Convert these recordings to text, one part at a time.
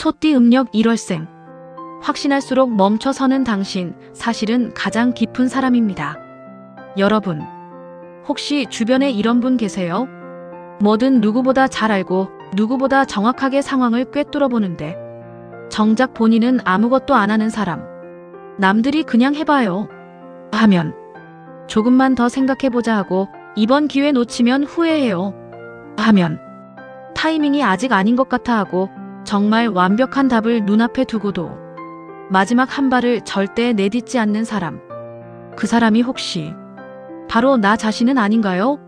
소띠 음력 1월생. 확신할수록 멈춰서는 당신, 사실은 가장 깊은 사람입니다. 여러분, 혹시 주변에 이런 분 계세요? 뭐든 누구보다 잘 알고 누구보다 정확하게 상황을 꿰뚫어 보는데 정작 본인은 아무것도 안 하는 사람. 남들이 그냥 해봐요 하면 조금만 더 생각해보자 하고 이번 기회 놓치면 후회해요 하면 타이밍이 아직 아닌 것 같아 하고 정말 완벽한 답을 눈앞에 두고도 마지막 한 발을 절대 내딛지 않는 사람. 그 사람이 혹시 바로 나 자신은 아닌가요?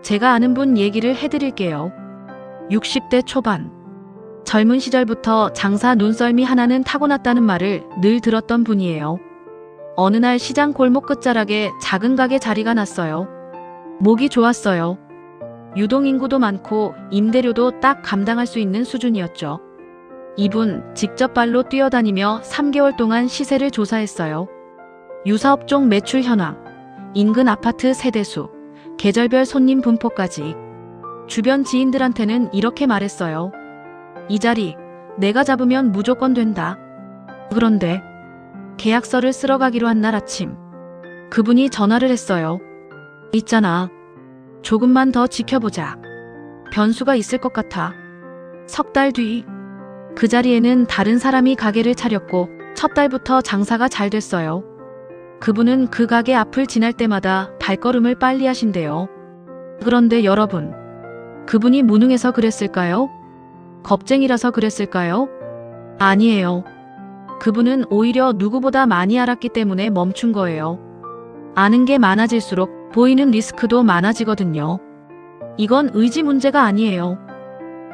제가 아는 분 얘기를 해드릴게요. 60대 초반. 젊은 시절부터 장사 눈썰미 하나는 타고났다는 말을 늘 들었던 분이에요. 어느 날 시장 골목 끝자락에 작은 가게 자리가 났어요. 목이 좋았어요. 유동인구도 많고 임대료도 딱 감당할 수 있는 수준이었죠. 이분 직접 발로 뛰어다니며 3개월 동안 시세를 조사했어요. 유사업종 매출 현황, 인근 아파트 세대수, 계절별 손님 분포까지. 주변 지인들한테는 이렇게 말했어요. 이 자리 내가 잡으면 무조건 된다. 그런데 계약서를 쓰러 가기로 한 날 아침 그분이 전화를 했어요. 있잖아. 조금만 더 지켜보자. 변수가 있을 것 같아. 석 달 뒤 그 자리에는 다른 사람이 가게를 차렸고 첫 달부터 장사가 잘 됐어요. 그분은 그 가게 앞을 지날 때마다 발걸음을 빨리 하신대요. 그런데 여러분, 그분이 무능해서 그랬을까요? 겁쟁이라서 그랬을까요? 아니에요. 그분은 오히려 누구보다 많이 알았기 때문에 멈춘 거예요. 아는 게 많아질수록 보이는 리스크도 많아지거든요. 이건 의지 문제가 아니에요.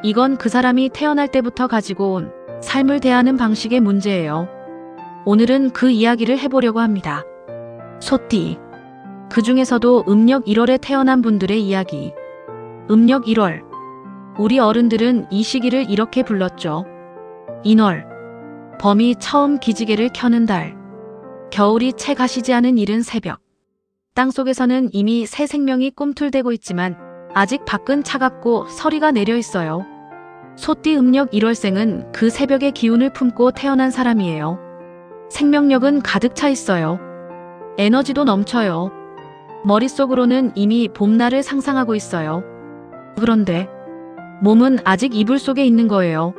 이건 그 사람이 태어날 때부터 가지고 온 삶을 대하는 방식의 문제예요. 오늘은 그 이야기를 해보려고 합니다. 소띠. 그 중에서도 음력 1월에 태어난 분들의 이야기. 음력 1월. 우리 어른들은 이 시기를 이렇게 불렀죠. 인월. 범이 처음 기지개를 켜는 달. 겨울이 채 가시지 않은 이른 새벽. 땅속에서는 이미 새 생명이 꿈틀대고 있지만 아직 밖은 차갑고 서리가 내려 있어요. 소띠 음력 1월생은 그 새벽의 기운을 품고 태어난 사람이에요. 생명력은 가득 차 있어요. 에너지도 넘쳐요. 머릿속으로는 이미 봄날을 상상하고 있어요. 그런데 몸은 아직 이불 속에 있는 거예요.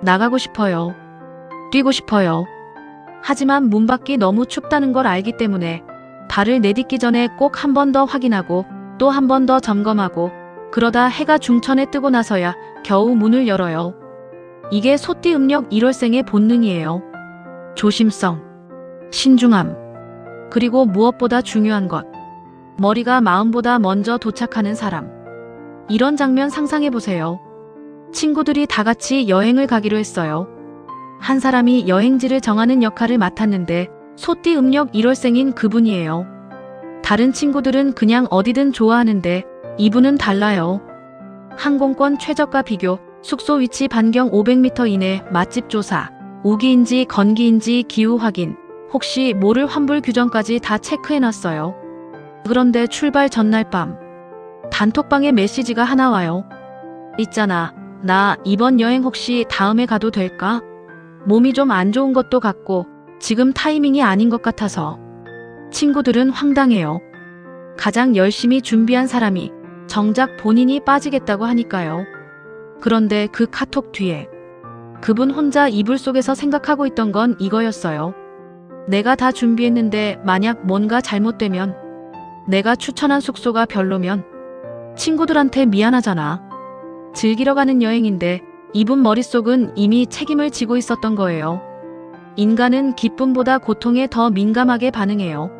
나가고 싶어요. 뛰고 싶어요. 하지만 문 밖이 너무 춥다는 걸 알기 때문에 발을 내딛기 전에 꼭 한 번 더 확인하고 또 한 번 더 점검하고 그러다 해가 중천에 뜨고 나서야 겨우 문을 열어요. 이게 소띠 음력 1월생의 본능이에요. 조심성, 신중함, 그리고 무엇보다 중요한 것, 머리가 마음보다 먼저 도착하는 사람. 이런 장면 상상해보세요. 친구들이 다 같이 여행을 가기로 했어요. 한 사람이 여행지를 정하는 역할을 맡았는데 소띠 음력 1월생인 그분이에요. 다른 친구들은 그냥 어디든 좋아하는데 이분은 달라요. 항공권 최저가 비교, 숙소 위치 반경 500m 이내 맛집 조사, 우기인지 건기인지 기후 확인, 혹시 모를 환불 규정까지 다 체크해놨어요. 그런데 출발 전날 밤 단톡방에 메시지가 하나 와요. 있잖아, 나 이번 여행 혹시 다음에 가도 될까? 몸이 좀 안 좋은 것도 같고 지금 타이밍이 아닌 것 같아서. 친구들은 황당해요. 가장 열심히 준비한 사람이 정작 본인이 빠지겠다고 하니까요. 그런데 그 카톡 뒤에 그분 혼자 이불 속에서 생각하고 있던 건 이거였어요. 내가 다 준비했는데 만약 뭔가 잘못되면, 내가 추천한 숙소가 별로면 친구들한테 미안하잖아. 즐기러 가는 여행인데 이분 머릿속은 이미 책임을 지고 있었던 거예요. 인간은 기쁨보다 고통에 더 민감하게 반응해요.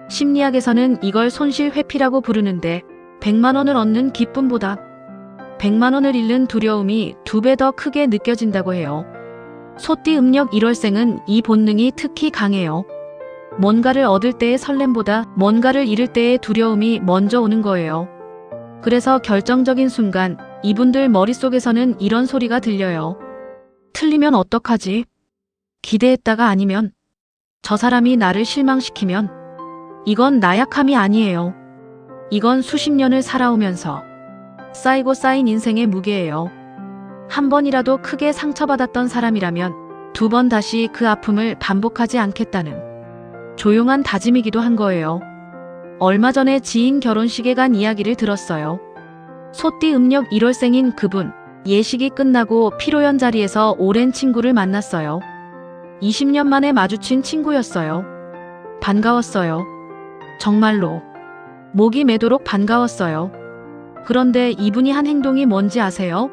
심리학에서는 이걸 손실 회피라고 부르는데 100만 원을 얻는 기쁨보다 100만 원을 잃는 두려움이 2배 더 크게 느껴진다고 해요. 소띠 음력 1월생은 이 본능이 특히 강해요. 뭔가를 얻을 때의 설렘보다 뭔가를 잃을 때의 두려움이 먼저 오는 거예요. 그래서 결정적인 순간 이분들 머릿속에서는 이런 소리가 들려요. 틀리면 어떡하지? 기대했다가 아니면? 저 사람이 나를 실망시키면? 이건 나약함이 아니에요. 이건 수십 년을 살아오면서 쌓이고 쌓인 인생의 무게예요. 한 번이라도 크게 상처받았던 사람이라면 두 번 다시 그 아픔을 반복하지 않겠다는 조용한 다짐이기도 한 거예요. 얼마 전에 지인 결혼식에 간 이야기를 들었어요. 소띠 음력 1월생인 그분, 예식이 끝나고 피로연 자리에서 오랜 친구를 만났어요. 20년 만에 마주친 친구였어요. 반가웠어요. 정말로. 목이 메도록 반가웠어요. 그런데 이분이 한 행동이 뭔지 아세요?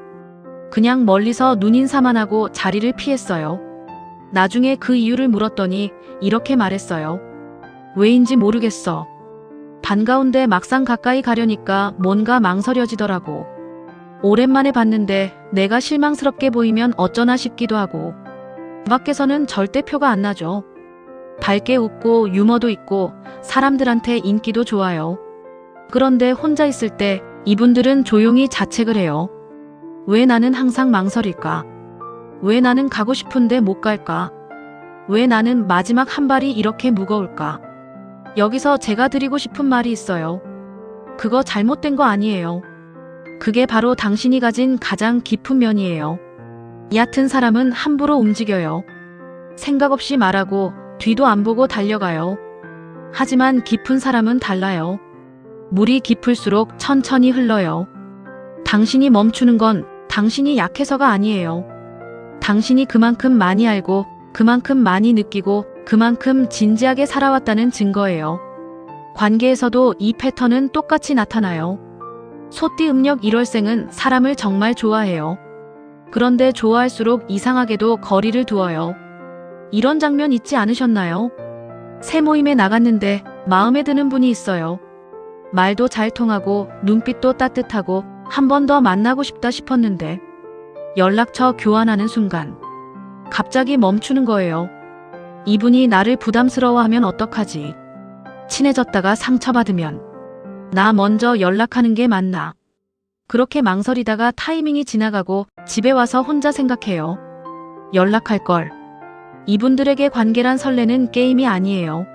그냥 멀리서 눈인사만 하고 자리를 피했어요. 나중에 그 이유를 물었더니 이렇게 말했어요. 왜인지 모르겠어. 반가운데 막상 가까이 가려니까 뭔가 망설여지더라고. 오랜만에 봤는데 내가 실망스럽게 보이면 어쩌나 싶기도 하고. 밖에서는 절대 표가 안 나죠. 밝게 웃고 유머도 있고 사람들한테 인기도 좋아요. 그런데 혼자 있을 때 이분들은 조용히 자책을 해요. 왜 나는 항상 망설일까? 왜 나는 가고 싶은데 못 갈까? 왜 나는 마지막 한 발이 이렇게 무거울까? 여기서 제가 드리고 싶은 말이 있어요. 그거 잘못된 거 아니에요. 그게 바로 당신이 가진 가장 깊은 면이에요. 얕은 사람은 함부로 움직여요. 생각 없이 말하고 뒤도 안 보고 달려가요. 하지만 깊은 사람은 달라요. 물이 깊을수록 천천히 흘러요. 당신이 멈추는 건 당신이 약해서가 아니에요. 당신이 그만큼 많이 알고 그만큼 많이 느끼고 그만큼 진지하게 살아왔다는 증거예요. 관계에서도 이 패턴은 똑같이 나타나요. 소띠 음력 1월생은 사람을 정말 좋아해요. 그런데 좋아할수록 이상하게도 거리를 두어요. 이런 장면 있지 않으셨나요? 새 모임에 나갔는데 마음에 드는 분이 있어요. 말도 잘 통하고 눈빛도 따뜻하고 한 번 더 만나고 싶다 싶었는데 연락처 교환하는 순간 갑자기 멈추는 거예요. 이분이 나를 부담스러워하면 어떡하지? 친해졌다가 상처받으면 나 먼저 연락하는 게 맞나? 그렇게 망설이다가 타이밍이 지나가고 집에 와서 혼자 생각해요. 연락할 걸. 이분들에게 관계란 설레는 게임이 아니에요.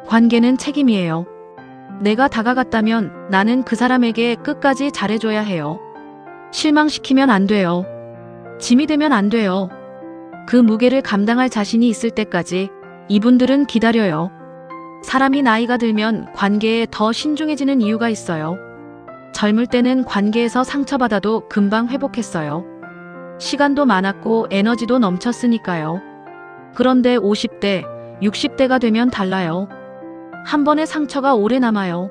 관계는 책임이에요. 내가 다가갔다면 나는 그 사람에게 끝까지 잘해줘야 해요. 실망시키면 안 돼요. 짐이 되면 안 돼요. 그 무게를 감당할 자신이 있을 때까지 이분들은 기다려요. 사람이 나이가 들면 관계에 더 신중해지는 이유가 있어요. 젊을 때는 관계에서 상처받아도 금방 회복했어요. 시간도 많았고 에너지도 넘쳤으니까요. 그런데 50대, 60대가 되면 달라요. 한 번의 상처가 오래 남아요.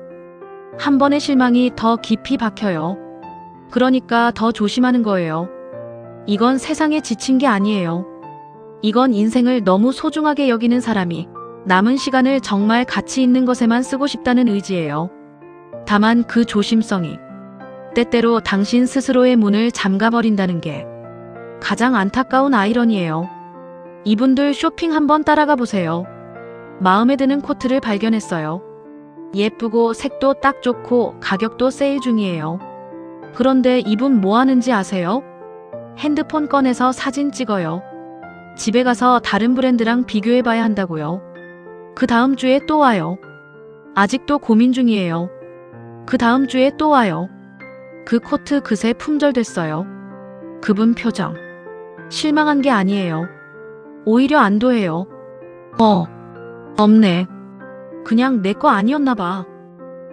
한 번의 실망이 더 깊이 박혀요. 그러니까 더 조심하는 거예요. 이건 세상에 지친 게 아니에요. 이건 인생을 너무 소중하게 여기는 사람이 남은 시간을 정말 가치 있는 것에만 쓰고 싶다는 의지예요. 다만 그 조심성이 때때로 당신 스스로의 문을 잠가버린다는 게 가장 안타까운 아이러니예요. 이분들 쇼핑 한번 따라가 보세요. 마음에 드는 코트를 발견했어요. 예쁘고 색도 딱 좋고 가격도 세일 중이에요. 그런데 이분 뭐 하는지 아세요? 핸드폰 꺼내서 사진 찍어요. 집에 가서 다른 브랜드랑 비교해봐야 한다고요. 그 다음 주에 또 와요. 아직도 고민 중이에요. 그 다음 주에 또 와요. 그 코트 그새 품절됐어요. 그분 표정. 실망한 게 아니에요. 오히려 안도해요. 없네. 그냥 내 거 아니었나 봐.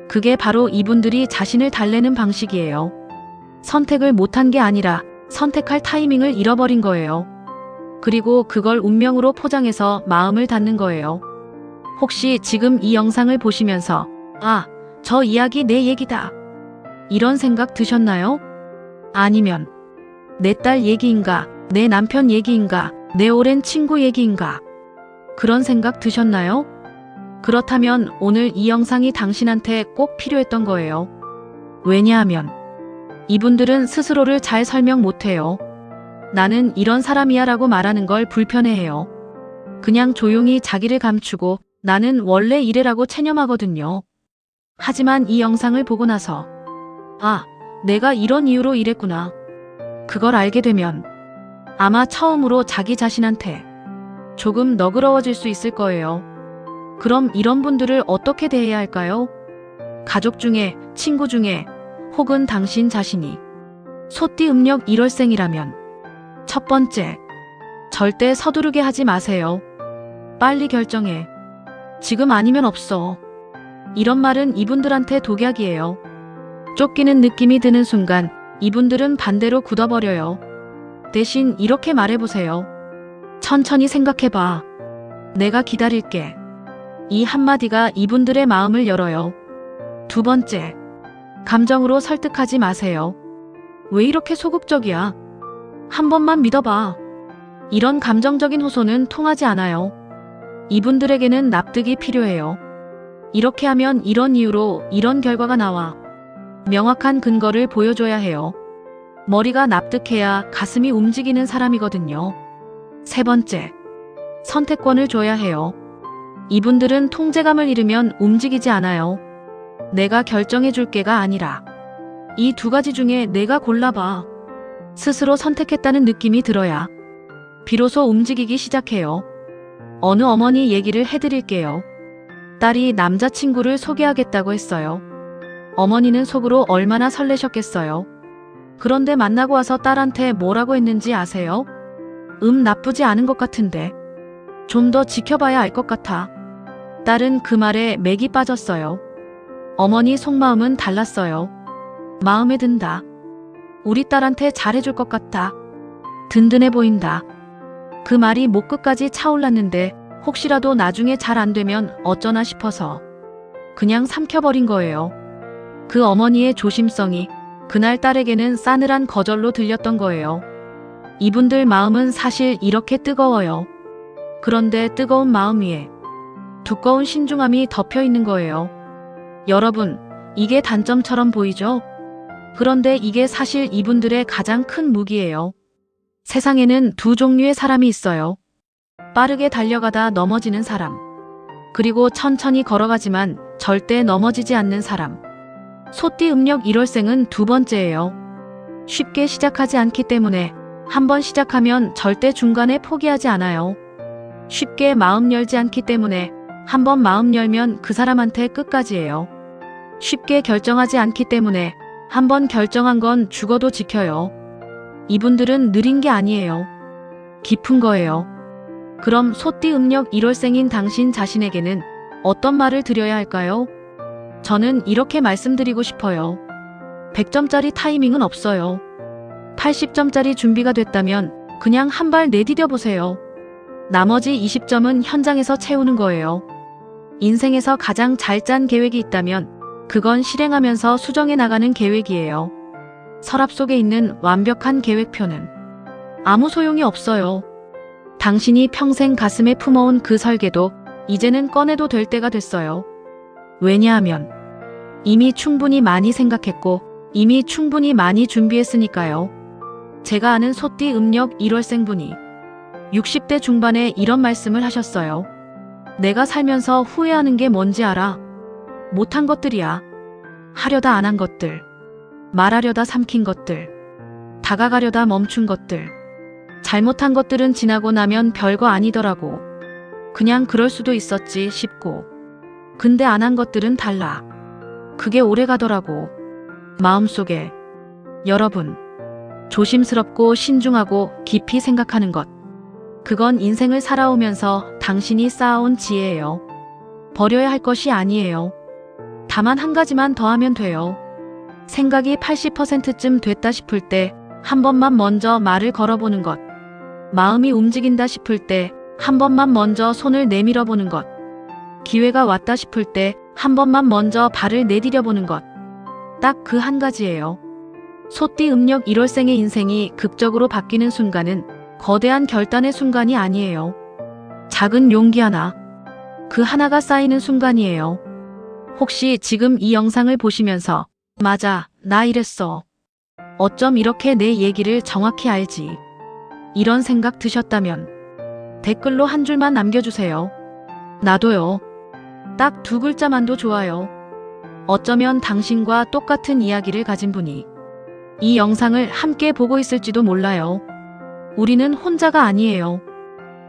그게 바로 이분들이 자신을 달래는 방식이에요. 선택을 못한 게 아니라 선택할 타이밍을 잃어버린 거예요. 그리고 그걸 운명으로 포장해서 마음을 닫는 거예요. 혹시 지금 이 영상을 보시면서 저 이야기 내 얘기다. 이런 생각 드셨나요? 아니면 내 딸 얘기인가? 내 남편 얘기인가? 내 오랜 친구 얘기인가? 그런 생각 드셨나요? 그렇다면 오늘 이 영상이 당신한테 꼭 필요했던 거예요. 왜냐하면 이분들은 스스로를 잘 설명 못해요. 나는 이런 사람이야 라고 말하는 걸 불편해해요. 그냥 조용히 자기를 감추고 나는 원래 이래라고 체념하거든요. 하지만 이 영상을 보고 나서 내가 이런 이유로 이랬구나. 그걸 알게 되면 아마 처음으로 자기 자신한테 조금 너그러워질 수 있을 거예요. 그럼 이런 분들을 어떻게 대해야 할까요? 가족 중에, 친구 중에, 혹은 당신 자신이 소띠 음력 1월생이라면 첫 번째, 절대 서두르게 하지 마세요. 빨리 결정해. 지금 아니면 없어. 이런 말은 이분들한테 독약이에요. 쫓기는 느낌이 드는 순간 이분들은 반대로 굳어버려요. 대신 이렇게 말해보세요. 천천히 생각해봐. 내가 기다릴게. 이 한마디가 이분들의 마음을 열어요. 두 번째, 감정으로 설득하지 마세요. 왜 이렇게 소극적이야? 한 번만 믿어봐. 이런 감정적인 호소는 통하지 않아요. 이분들에게는 납득이 필요해요. 이렇게 하면 이런 이유로 이런 결과가 나와. 명확한 근거를 보여줘야 해요. 머리가 납득해야 가슴이 움직이는 사람이거든요. 세 번째, 선택권을 줘야 해요. 이분들은 통제감을 잃으면 움직이지 않아요. 내가 결정해 줄게가 아니라 이 두 가지 중에 내가 골라봐. 스스로 선택했다는 느낌이 들어야 비로소 움직이기 시작해요. 어느 어머니 얘기를 해드릴게요. 딸이 남자친구를 소개하겠다고 했어요. 어머니는 속으로 얼마나 설레셨겠어요. 그런데 만나고 와서 딸한테 뭐라고 했는지 아세요? 나쁘지 않은 것 같은데 좀 더 지켜봐야 알 것 같아. 딸은 그 말에 맥이 빠졌어요. 어머니 속마음은 달랐어요. 마음에 든다. 우리 딸한테 잘해줄 것 같다. 든든해 보인다. 그 말이 목 끝까지 차올랐는데 혹시라도 나중에 잘 안 되면 어쩌나 싶어서 그냥 삼켜버린 거예요. 그 어머니의 조심성이 그날 딸에게는 싸늘한 거절로 들렸던 거예요. 이분들 마음은 사실 이렇게 뜨거워요. 그런데 뜨거운 마음 위에 두꺼운 신중함이 덮여 있는 거예요. 여러분, 이게 단점처럼 보이죠? 그런데 이게 사실 이분들의 가장 큰 무기예요. 세상에는 두 종류의 사람이 있어요. 빠르게 달려가다 넘어지는 사람. 그리고 천천히 걸어가지만 절대 넘어지지 않는 사람. 소띠 음력 1월생은 두 번째예요. 쉽게 시작하지 않기 때문에 한번 시작하면 절대 중간에 포기하지 않아요. 쉽게 마음 열지 않기 때문에 한번 마음 열면 그 사람한테 끝까지예요. 쉽게 결정하지 않기 때문에 한번 결정한 건 죽어도 지켜요. 이분들은 느린 게 아니에요. 깊은 거예요. 그럼 소띠 음력 1월생인 당신 자신에게는 어떤 말을 드려야 할까요? 저는 이렇게 말씀드리고 싶어요. 100점짜리 타이밍은 없어요. 80점짜리 준비가 됐다면 그냥 한 발 내디뎌 보세요. 나머지 20점은 현장에서 채우는 거예요. 인생에서 가장 잘 짠 계획이 있다면 그건 실행하면서 수정해 나가는 계획이에요. 서랍 속에 있는 완벽한 계획표는 아무 소용이 없어요. 당신이 평생 가슴에 품어온 그 설계도 이제는 꺼내도 될 때가 됐어요. 왜냐하면 이미 충분히 많이 생각했고 이미 충분히 많이 준비했으니까요. 제가 아는 소띠 음력 1월생분이 60대 중반에 이런 말씀을 하셨어요. 내가 살면서 후회하는 게 뭔지 알아? 못한 것들이야. 하려다 안 한 것들. 말하려다 삼킨 것들. 다가가려다 멈춘 것들. 잘못한 것들은 지나고 나면 별거 아니더라고. 그냥 그럴 수도 있었지 싶고. 근데 안 한 것들은 달라. 그게 오래 가더라고. 마음속에. 여러분, 조심스럽고 신중하고 깊이 생각하는 것. 그건 인생을 살아오면서 당신이 쌓아온 지혜예요. 버려야 할 것이 아니에요. 다만 한 가지만 더 하면 돼요. 생각이 80%쯤 됐다 싶을 때 한 번만 먼저 말을 걸어보는 것. 마음이 움직인다 싶을 때 한 번만 먼저 손을 내밀어 보는 것. 기회가 왔다 싶을 때 한 번만 먼저 발을 내디뎌 보는 것. 딱 그 한 가지예요. 소띠 음력 1월생의 인생이 극적으로 바뀌는 순간은 거대한 결단의 순간이 아니에요. 작은 용기 하나. 그 하나가 쌓이는 순간이에요. 혹시 지금 이 영상을 보시면서 맞아, 나 이랬어. 어쩜 이렇게 내 얘기를 정확히 알지? 이런 생각 드셨다면 댓글로 한 줄만 남겨주세요. 나도요. 딱 두 글자만도 좋아요. 어쩌면 당신과 똑같은 이야기를 가진 분이 이 영상을 함께 보고 있을지도 몰라요. 우리는 혼자가 아니에요.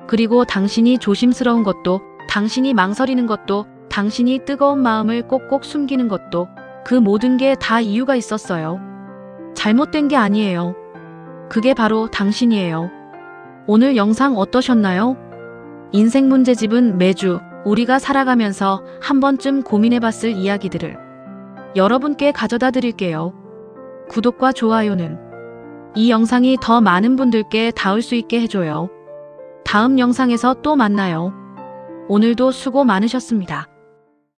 그리고 당신이 조심스러운 것도, 당신이 망설이는 것도, 당신이 뜨거운 마음을 꼭꼭 숨기는 것도 그 모든 게 다 이유가 있었어요. 잘못된 게 아니에요. 그게 바로 당신이에요. 오늘 영상 어떠셨나요? 인생 문제집은 매주 우리가 살아가면서 한 번쯤 고민해봤을 이야기들을 여러분께 가져다 드릴게요. 구독과 좋아요는 이 영상이 더 많은 분들께 닿을 수 있게 해줘요. 다음 영상에서 또 만나요. 오늘도 수고 많으셨습니다.